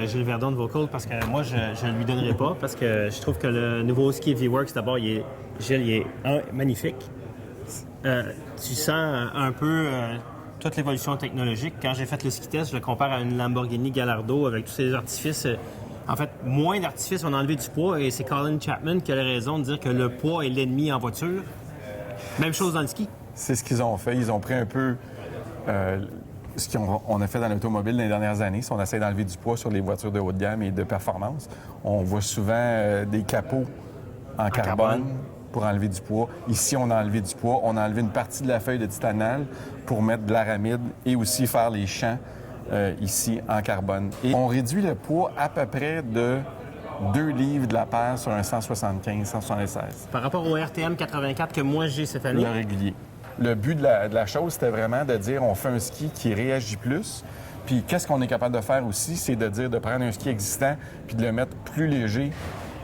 Gilles Verdon de Vocal parce que moi, je ne lui donnerai pas parce que je trouve que le nouveau ski V-Works, d'abord, Gilles, il est magnifique. Tu sens un peu toute l'évolution technologique. Quand j'ai fait le ski test, je le compare à une Lamborghini Gallardo avec tous ces artifices. En fait, moins d'artifices, on a enlevé du poids et c'est Colin Chapman qui a raison de dire que le poids est l'ennemi en voiture. Même chose dans le ski. C'est ce qu'ils ont fait. Ils ont pris un peu ce qu'on a fait dans l'automobile dans les dernières années. Si on essaie d'enlever du poids sur les voitures de haut de gamme et de performance, on voit souvent des capots en carbone pour enlever du poids. Ici, on a enlevé du poids. On a enlevé une partie de la feuille de titanal pour mettre de l'aramide et aussi faire les champs ici en carbone. Et on réduit le poids à peu près de 2 livres de la paire sur un 175, 176. Par rapport au RTM 84 que moi j'ai cette année. Le régulier. Le but de la chose, c'était vraiment de dire on fait un ski qui réagit plus. Puis qu'est-ce qu'on est capable de faire aussi, c'est de dire de prendre un ski existant puis de le mettre plus léger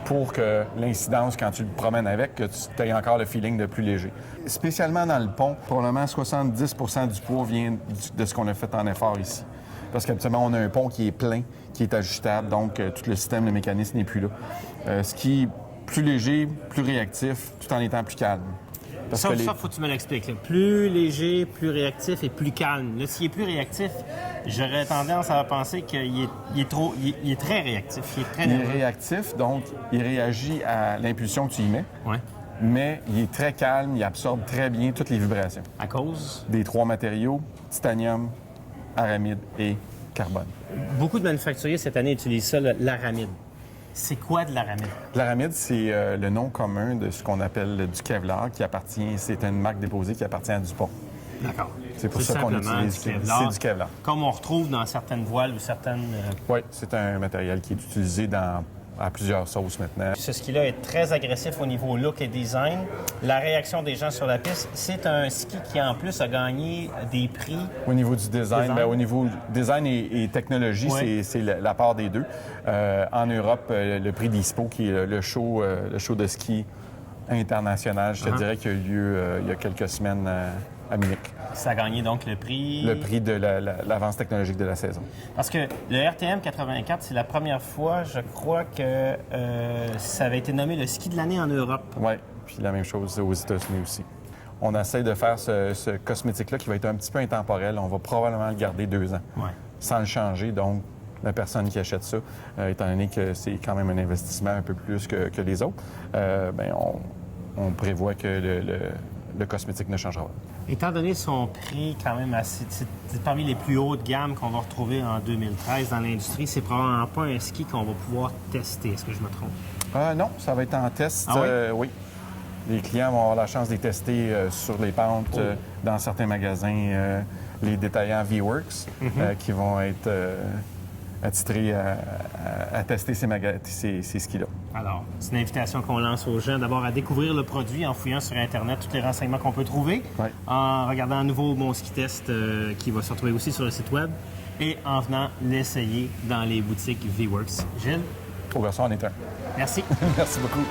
pour que l'incidence, quand tu le promènes avec, que tu aies encore le feeling de plus léger. Spécialement dans le pont, probablement 70 du poids vient de ce qu'on a fait en effort ici. Parce qu'habituellement, on a un pont qui est plein, qui est ajustable, donc tout le système, le mécanisme n'est plus là. Ski plus léger, plus réactif, tout en étant plus calme. Ça, faut que tu me l'expliques. Là. Plus léger, plus réactif et plus calme. Là, s'il est plus réactif, j'aurais tendance à penser qu'il est très réactif. Il est réactif, donc il réagit à l'impulsion que tu y mets. Ouais. Mais il est très calme, il absorbe très bien toutes les vibrations. À cause? Des 3 matériaux, titanium, aramide et carbone. Beaucoup de manufacturiers cette année utilisent ça, l'aramide. C'est quoi de l'aramide? L'aramide, c'est le nom commun de ce qu'on appelle du Kevlar, c'est une marque déposée qui appartient à Dupont. D'accord. C'est pour ça qu'on utilise. C'est du Kevlar. Comme on retrouve dans certaines voiles ou certaines... Oui, c'est un matériel qui est utilisé à plusieurs sauces maintenant. Ce ski-là est très agressif au niveau look et design. La réaction des gens sur la piste, c'est un ski qui, en plus, a gagné des prix. Au niveau du design, bien, au niveau design et technologie, oui. c'est la part des deux. En Europe, le prix d'ISPO, qui est le show de ski international, je te dirais qu'il y a eu lieu il y a quelques semaines à Munich. Ça a gagné donc le prix... Le prix de l'avance technologique de la saison. Parce que le RTM 84, c'est la première fois, je crois, que ça avait été nommé le ski de l'année en Europe. Oui, puis la même chose aux États-Unis aussi. On essaie de faire ce cosmétique-là qui va être un petit peu intemporel. On va probablement le garder 2 ans, sans le changer. Donc, la personne qui achète ça, étant donné que c'est quand même un investissement un peu plus que les autres, on prévoit que le cosmétique ne changera pas. Étant donné son prix quand même assez... C'est parmi les plus hauts de gamme qu'on va retrouver en 2013 dans l'industrie, c'est probablement pas un ski qu'on va pouvoir tester. Est-ce que je me trompe? Non, ça va être en test. Ah oui? Oui. Les clients vont avoir la chance de les tester sur les pentes dans certains magasins, les détaillants V-Works, qui vont être attitrés à tester ces skis-là. Alors, c'est une invitation qu'on lance aux gens d'abord à découvrir le produit en fouillant sur Internet tous les renseignements qu'on peut trouver, en regardant un nouveau Mon Ski Test qui va se retrouver aussi sur le site web et en venant l'essayer dans les boutiques V-Works. Gilles? Au garçon, on est un. Merci. Merci beaucoup.